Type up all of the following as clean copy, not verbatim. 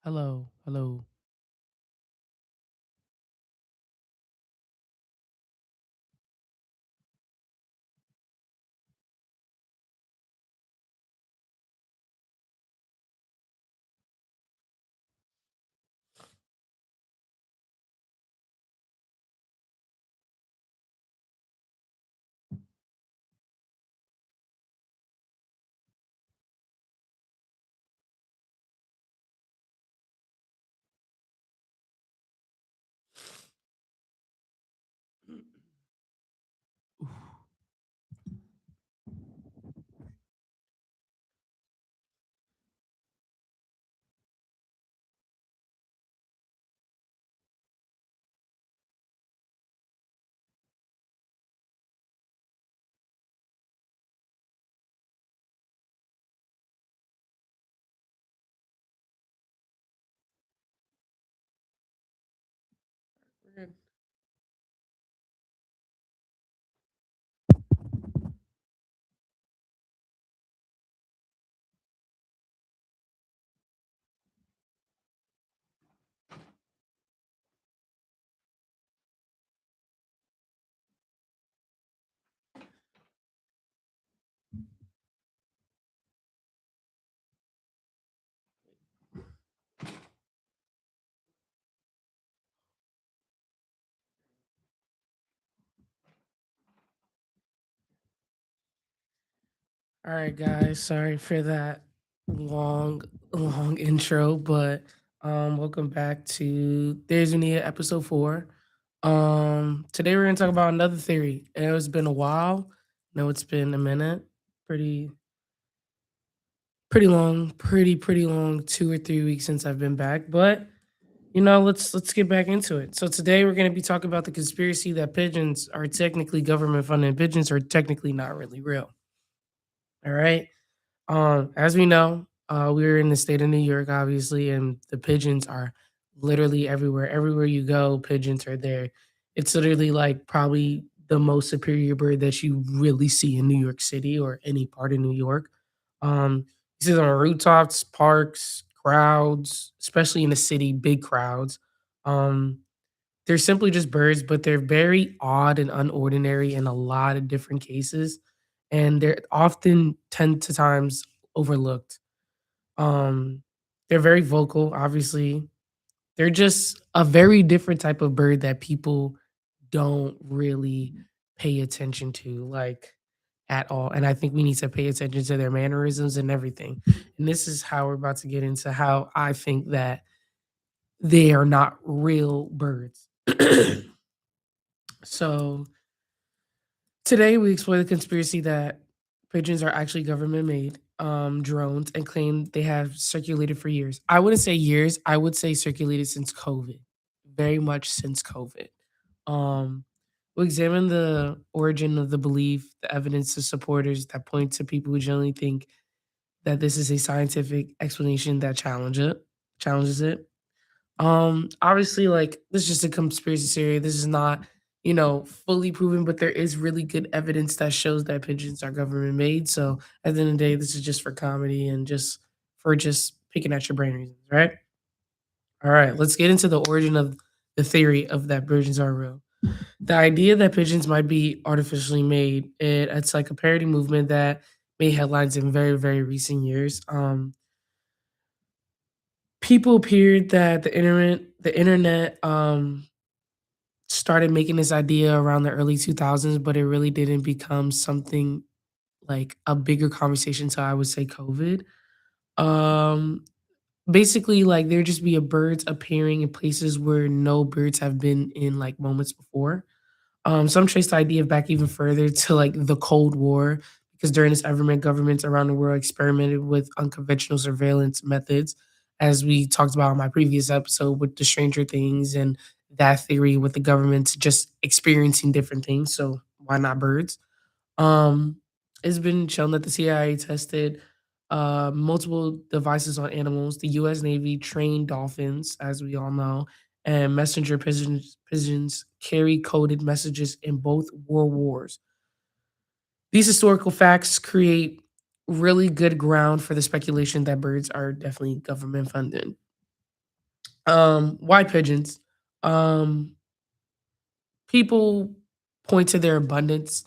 Hello, hello. We're good. All right, guys. Sorry for that long, long intro, but welcome back to There's Unia episode 4. Today we're gonna talk about another theory. I know it's been a while. No, it's been a minute. Pretty pretty long, pretty long 2 or 3 weeks since I've been back. But let's get back into it. So today we're gonna be talking about the conspiracy that pigeons are technically government funded. Pigeons are technically not really real. All right. As we know, we're in the state of New York, obviously, and the pigeons are literally everywhere. Everywhere you go, pigeons are there. It's literally like probably the most superior bird that you really see in New York City or any part of New York. You see them on rooftops, parks, crowds, especially in the city, big crowds. Um, they're simply just birds, but they're very odd and unordinary in a lot of different cases, and they're often 10 to times overlooked. Um, they're very vocal, obviously. They're just a very different type of bird that people don't really pay attention to, like, at all, and I think we need to pay attention to their mannerisms and everything, and this is how we're about to get into how I think that they are not real birds. So today we explore the conspiracy that pigeons are actually government made drones and claim they have circulated for years. I wouldn't say years, I would say circulated since COVID. Very much since COVID. Um we'll examine the origin of the belief, the evidence, the supporters that point to people who generally think that this is a scientific explanation that challenges it. Obviously, like, this is just a conspiracy theory. This is not, fully proven, but there is really good evidence that shows that pigeons are government made. So at the end of the day, this is just for comedy and just for just picking at your brain reasons, right? All right, let's get into the origin of the theory of that pigeons are real. The idea that pigeons might be artificially made, it's like a parody movement that made headlines in very, very recent years. People appeared that the internet started making this idea around the early 2000s, but it really didn't become something like a bigger conversation till I would say COVID. Um, basically, like, there'd just be a birds appearing in places where no birds have been in like moments before. Some trace the idea back even further to like the Cold War, because during this governments around the world experimented with unconventional surveillance methods, as we talked about in my previous episode with the Stranger Things and that theory with the governments just experiencing different things. So why not birds? Um, it's been shown that the CIA tested multiple devices on animals. The U.S. Navy trained dolphins, as we all know, and messenger pigeons carry coded messages in both world wars. These historical facts create really good ground for the speculation that birds are definitely government funded. Why pigeons? Um, People point to their abundance,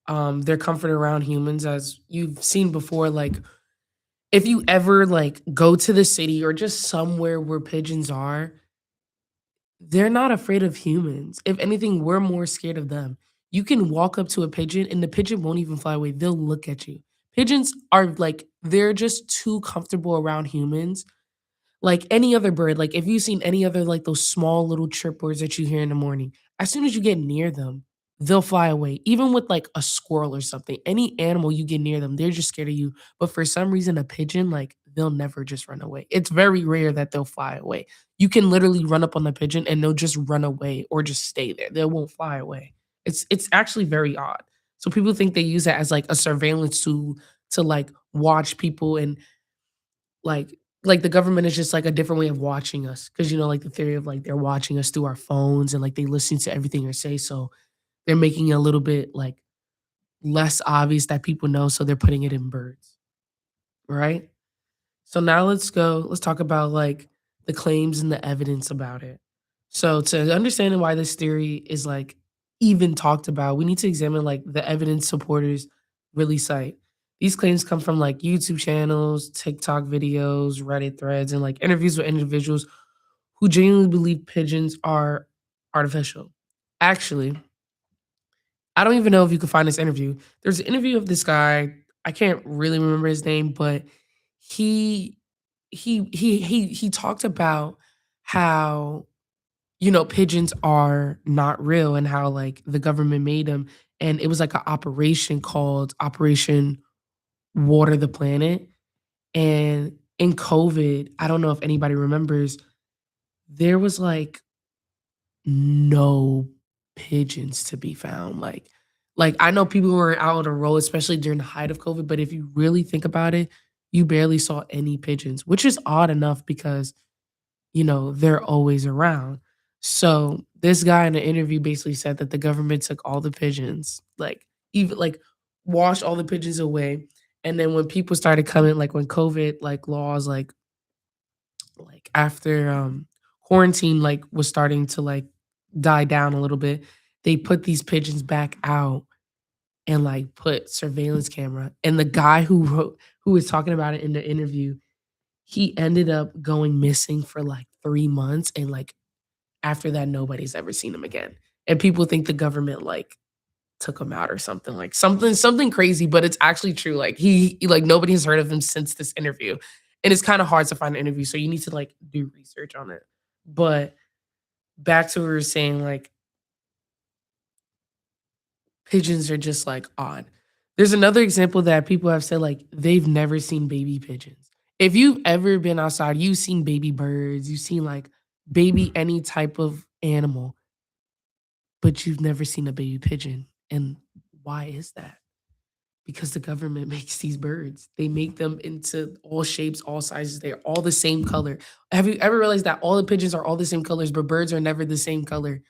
their comfort around humans, as you've seen before. Like, if you ever like go to the city or just somewhere where pigeons are, they're not afraid of humans. If anything, we're more scared of them. You can walk up to a pigeon and the pigeon won't even fly away. They'll look at you. Pigeons are like, they're just too comfortable around humans. Like any other bird, like if you've seen any other like those small little chirpers that you hear in the morning, as soon as you get near them, they'll fly away. Even with like a squirrel or something, any animal you get near them, they're just scared of you. But for some reason, a pigeon, like they'll never just run away. It's very rare that they'll fly away. You can literally run up on the pigeon and they'll just run away or just stay there. They won't fly away. It's actually very odd. So people think they use it as like a surveillance tool to like watch people and like the government is just, like, a different way of watching us, because like, the theory of, like, they're watching us through our phones and, like, they listen to everything we say, so they're making it a little bit, like, less obvious that people know, so they're putting it in birds, right? So now let's talk about, like, the claims and the evidence about it. So to understand why this theory is, like, even talked about, we need to examine, like, the evidence supporters really cite. These claims come from, like, YouTube channels, TikTok videos, Reddit threads, and, like, interviews with individuals who genuinely believe pigeons are artificial. Actually, I don't even know if you could find this interview. There's an interview of this guy. I can't really remember his name, but he he talked about how pigeons are not real and how like the government made them, and it was like an operation called Operation Water the Planet. And in COVID, I don't know if anybody remembers, there was like no pigeons to be found. Like I know people were out on a roll, especially during the height of COVID, but if you really think about it, you barely saw any pigeons, which is odd enough because they're always around. So this guy in the interview basically said that the government took all the pigeons, like even like washed all the pigeons away. And then when people started coming, like when COVID like laws like after quarantine like was starting to like die down a little bit, they put these pigeons back out and like put surveillance camera. And the guy who was talking about it in the interview, he ended up going missing for like 3 months, and like after that nobody's ever seen him again. And people think the government like took him out or something, like something crazy, but it's actually true. Like like nobody has heard of him since this interview. And it's kind of hard to find an interview, so you need to like do research on it. But back to what we were saying, like pigeons are just like odd. There's another example that people have said like they've never seen baby pigeons. If you've ever been outside, you've seen baby birds, you've seen like baby any type of animal, but you've never seen a baby pigeon. And why is that? Because the government makes these birds. They make them into all shapes, all sizes. They're all the same color. Have you ever realized that all the pigeons are all the same colors, but birds are never the same color?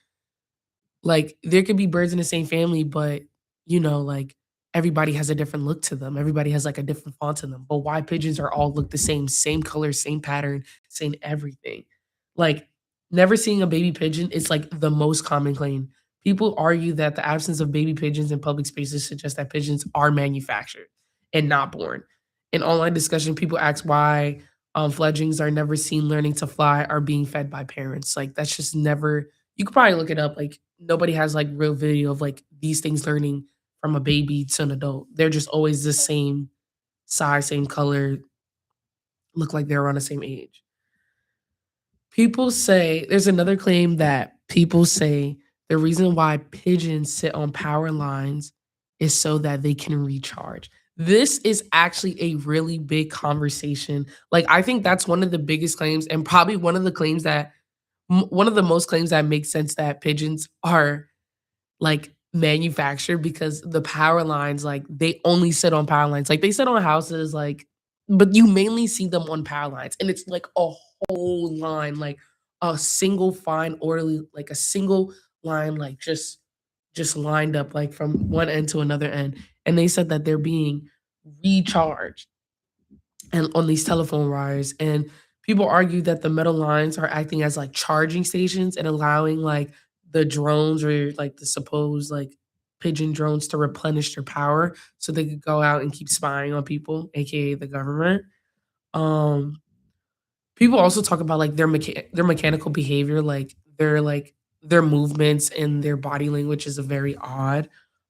Like there could be birds in the same family, but like everybody has a different look to them. Everybody has like a different font to them. But why pigeons are all look the same color, same pattern, same everything. Like never seeing a baby pigeon is like the most common claim. People argue that the absence of baby pigeons in public spaces suggests that pigeons are manufactured and not born. In online discussion, people ask why fledglings are never seen learning to fly or being fed by parents. Like that's just never, you could probably look it up. Like nobody has like real video of like these things learning from a baby to an adult. They're just always the same size, same color, look like they're around the same age. People say there's another claim that people say the reason why pigeons sit on power lines is so that they can recharge. This is actually a really big conversation. Like I think that's one of the biggest claims and probably one of the claims that one of the most claims that makes sense that pigeons are like manufactured because the power lines, like they only sit on power lines. Like they sit on houses, like, but you mainly see them on power lines. And it's like a whole line, like a single fine orderly, like a single line, like just lined up like from one end to another end. And they said that they're being recharged and on these telephone wires. And people argue that the metal lines are acting as like charging stations and allowing like the drones or like the supposed like pigeon drones to replenish their power so they could go out and keep spying on people, aka the government. Um, People also talk about like their mechanical behavior, like their movements and their body language is a very odd.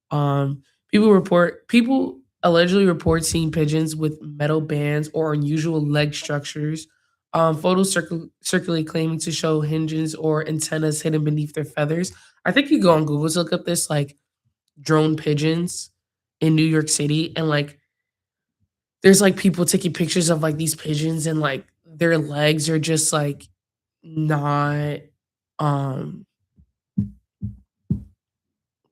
Um, people allegedly report seeing pigeons with metal bands or unusual leg structures. Photos circulate claiming to show hinges or antennas hidden beneath their feathers. I think you go on Google to look up this like drone pigeons in New York City, and like there's like people taking pictures of like these pigeons, and like their legs are just like not um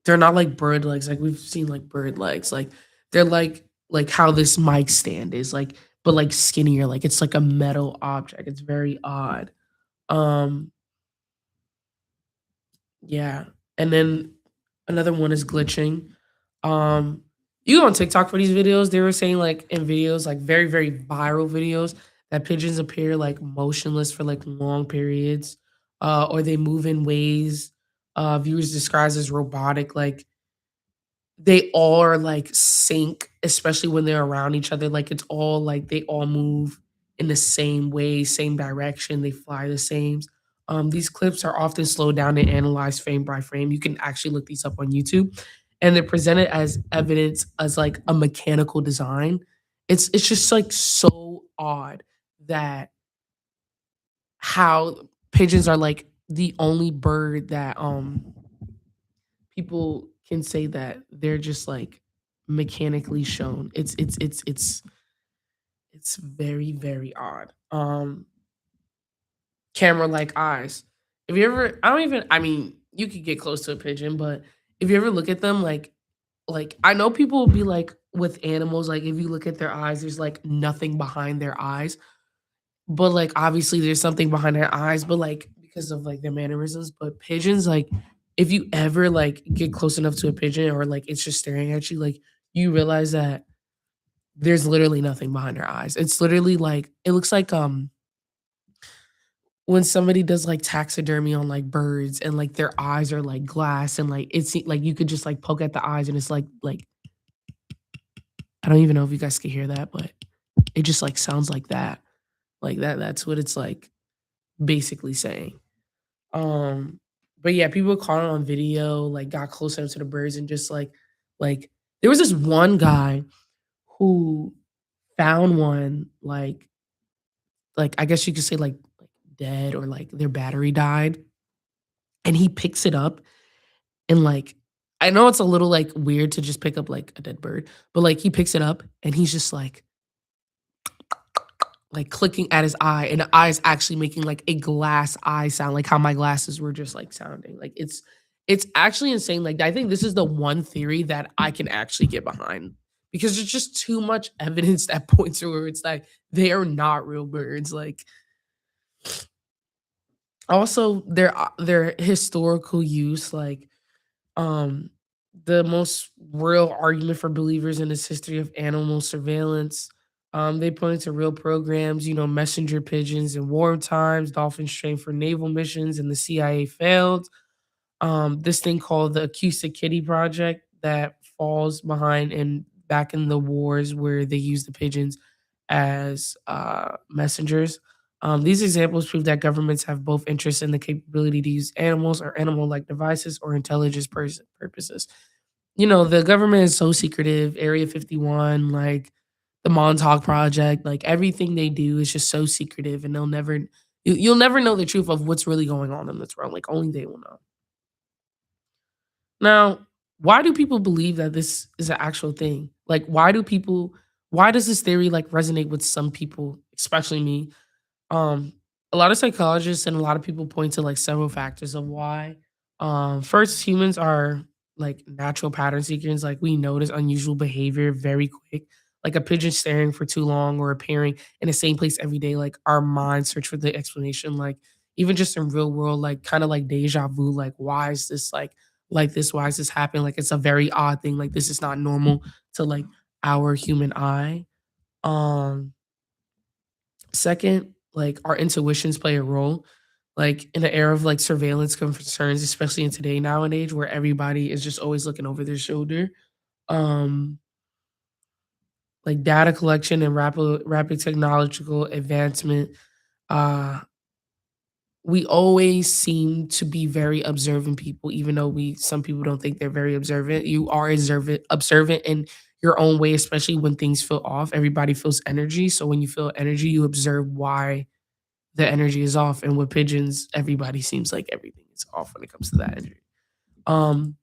they're not like bird legs, like we've seen like bird legs. Like they're like how this mic stand is, like, but like skinnier, like it's like a metal object. It's very odd. Um yeah. And then another one is glitching. Um you go on TikTok for these videos, they were saying like in videos, like very, very viral videos, that pigeons appear like motionless for like long periods, or they move in ways viewers describes as robotic. Like they all are like sync, especially when they're around each other. Like it's all like they all move in the same way, same direction. They fly the same. These clips are often slowed down and analyzed frame by frame. You can actually look these up on YouTube, and they're presented as evidence as like a mechanical design. It's just like so odd that how pigeons are like the only bird that people can say that they're just like mechanically shown. It's very, very odd. Camera like eyes. If you ever, I don't even, I mean, you could get close to a pigeon, but if you ever look at them, like I know people will be like with animals, like if you look at their eyes, there's like nothing behind their eyes, but like obviously there's something behind their eyes, but like because of like their mannerisms. But pigeons, like if you ever like get close enough to a pigeon or like it's just staring at you, like you realize that there's literally nothing behind their eyes. It's literally like it looks like when somebody does like taxidermy on like birds and like their eyes are like glass, and like it's like you could just like poke at the eyes and it's like I don't even know if you guys can hear that, but it just like sounds like that. Like that's what it's like basically saying. Um, but yeah, people caught it on video, like got close enough to the birds and just like there was this one guy who found one like I guess you could say like dead, or like their battery died, and he picks it up and like I know it's a little like weird to just pick up like a dead bird, but like he picks it up and he's just like clicking at his eye, and the eye is actually making like a glass eye sound, like how my glasses were just like sounding. Like it's actually insane. Like I think this is the one theory that I can actually get behind, because there's just too much evidence that points to where it's like they are not real birds. Like also their historical use, like um the most real argument for believers in this history of animal surveillance. They pointed to real programs, messenger pigeons in war times, dolphins trained for naval missions, and the CIA failed. This thing called the Acoustic Kitty Project that falls behind and back in the wars where they use the pigeons as messengers. These examples prove that governments have both interest in the capability to use animals or animal-like devices or intelligence purposes. The government is so secretive. Area 51, like the Montauk Project, like everything they do is just so secretive, and you'll never know the truth of what's really going on in this world. Like only they will know. Now, why do people believe that this is an actual thing? Like, why does this theory like resonate with some people, especially me? Um, a lot of psychologists and a lot of people point to like several factors of why. First, humans are like natural pattern seekers. Like we notice unusual behavior very quick, like a pigeon staring for too long or appearing in the same place every day. Like our minds search for the explanation. Like even just in real world, like kind of like deja vu. Like why is this like this? Why is this happening? Like it's a very odd thing. Like this is not normal to like our human eye. Um, Second, like our intuitions play a role. Like in the era of like surveillance concerns, especially in today now and age where everybody is just always looking over their shoulder. Um, like data collection and rapid technological advancement, uh, we always seem to be very observant people, even though we some people don't think they're very observant. You are observant in your own way, especially when things feel off. Everybody feels energy. So when you feel energy, you observe why the energy is off. And with pigeons, everybody seems like everything is off when it comes to that energy. Um,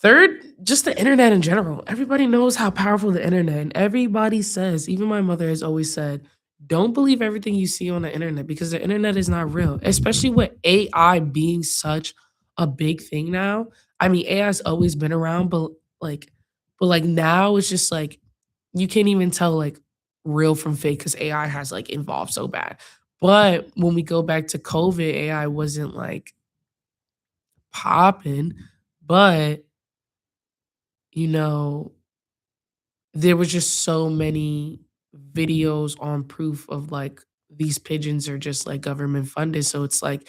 Third, just the internet in general. Everybody knows how powerful the internet, and everybody says, even my mother has always said, don't believe everything you see on the internet because the internet is not real, especially with AI being such a big thing now. I mean, AI has always been around, like, but like now it's just like you can't even tell like real from fake because AI has like evolved so bad. But when we go back to COVID, AI wasn't like popping, but you know, there was just so many videos on proof of like these pigeons are just like government funded. So it's like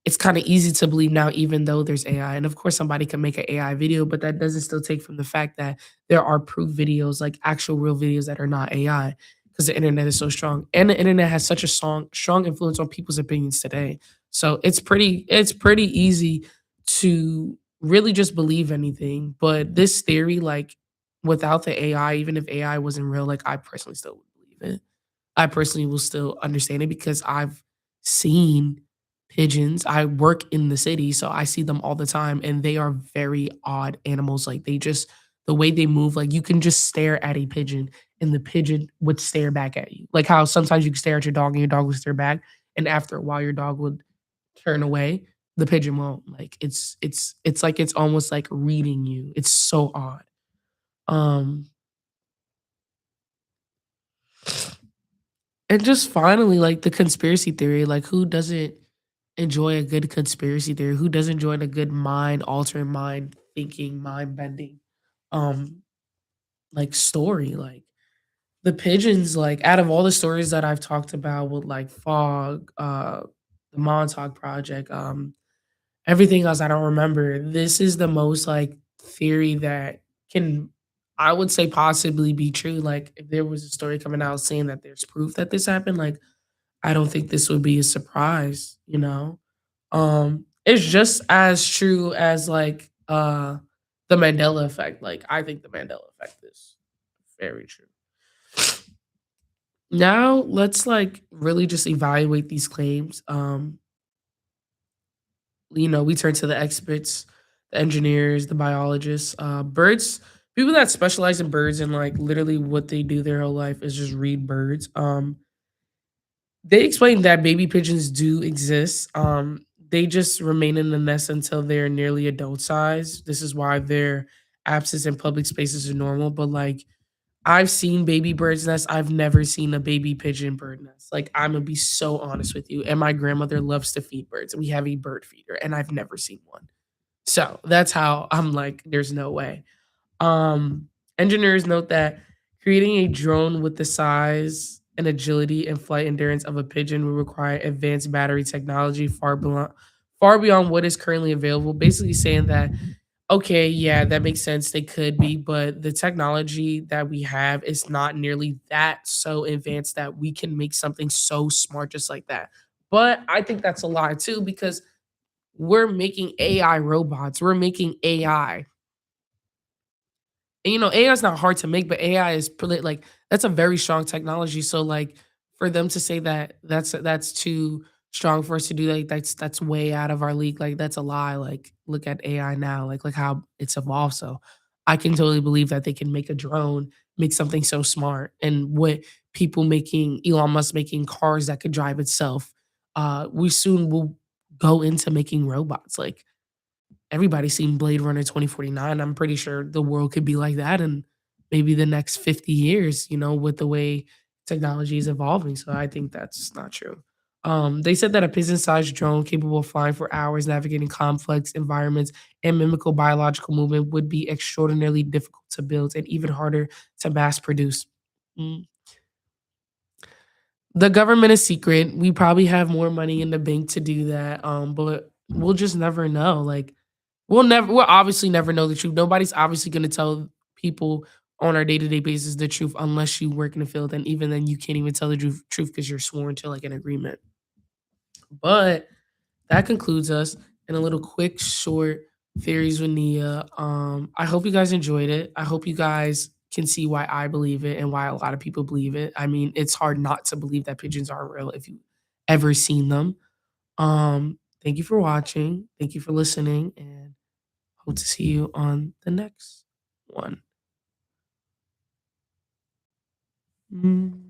it's kind of easy to believe now, even though there's AI. And of course, somebody can make an AI video, but that doesn't still take from the fact that there are proof videos, like actual real videos that are not AI, because the internet is so strong. And the internet has such a strong influence on people's opinions today. So it's pretty easy to really just believe anything. But this theory, like without the AI, even if AI wasn't real, like I personally still would believe it. I personally will still understand it because I've seen pigeons. I work in the city, so I see them all the time, and they are very odd animals. Like they just the way they move, like you can just stare at a pigeon and the pigeon would stare back at you. Like how sometimes you can stare at your dog and your dog will stare back, and after a while your dog would turn away. The pigeon won't. Like it's like it's almost like reading you. It's so odd. Um And just finally, like the conspiracy theory, like who doesn't enjoy a good conspiracy theory? Who doesn't enjoy a good mind altering, mind thinking, mind bending, um, like story? Like the pigeons, like out of all the stories that I've talked about with like Fog, the Montauk Project, everything else I don't remember. This is the most like theory that can I would say possibly be true. Like if there was a story coming out saying that there's proof that this happened, like I don't think this would be a surprise, you know? It's just as true as like the Mandela effect. Like I think the Mandela effect is very true. Now let's like really just evaluate these claims. We turn to the experts, the engineers, the biologists, birds, people that specialize in birds and like literally what they do their whole life is just read birds. They explained that baby pigeons do exist. They just remain in the nest until they're nearly adult size. This is why their absence in public spaces is normal. But like I've seen baby birds nests. I've never seen a baby pigeon bird nest. Like I'm gonna be so honest with you. And my grandmother loves to feed birds. We have a bird feeder, and I've never seen one. So that's how I'm like, there's no way. Um, Engineers note that creating a drone with the size and agility and flight endurance of a pigeon will require advanced battery technology far beyond what is currently available. Basically saying that, okay, yeah, that makes sense. They could be, but the technology that we have is not nearly that so advanced that we can make something so smart just like that. But I think that's a lie too, because we're making AI robots. We're making AI. And, AI is not hard to make, but AI is pretty like that's a very strong technology. So like for them to say that that's too strong for us to do, like that's way out of our league. Like that's a lie. Like look at AI now, like how it's evolved. So I can totally believe that they can make a drone, make something so smart, and what people making Elon Musk making cars that could drive itself. We soon will go into making robots. Like everybody's seen Blade Runner 2049. I'm pretty sure the world could be like that in maybe the next 50 years, with the way technology is evolving. So I think that's not true. They said that a pigeon-sized drone capable of flying for hours, navigating complex environments, and mimical biological movement would be extraordinarily difficult to build and even harder to mass produce. Mm, The government is secret. We probably have more money in the bank to do that, but we'll just never know. Like, we'll obviously never know the truth. Nobody's obviously gonna tell people on our day-to-day basis the truth unless you work in the field, and even then, you can't even tell the truth because 'cause you're sworn to, like, an agreement. But that concludes us in a little quick, short theories with Nia. I hope you guys enjoyed it. I hope you guys can see why I believe it and why a lot of people believe it. I mean, it's hard not to believe that pigeons are real if you ever seen them. Thank you for watching. Thank you for listening, and hope to see you on the next one. Mm.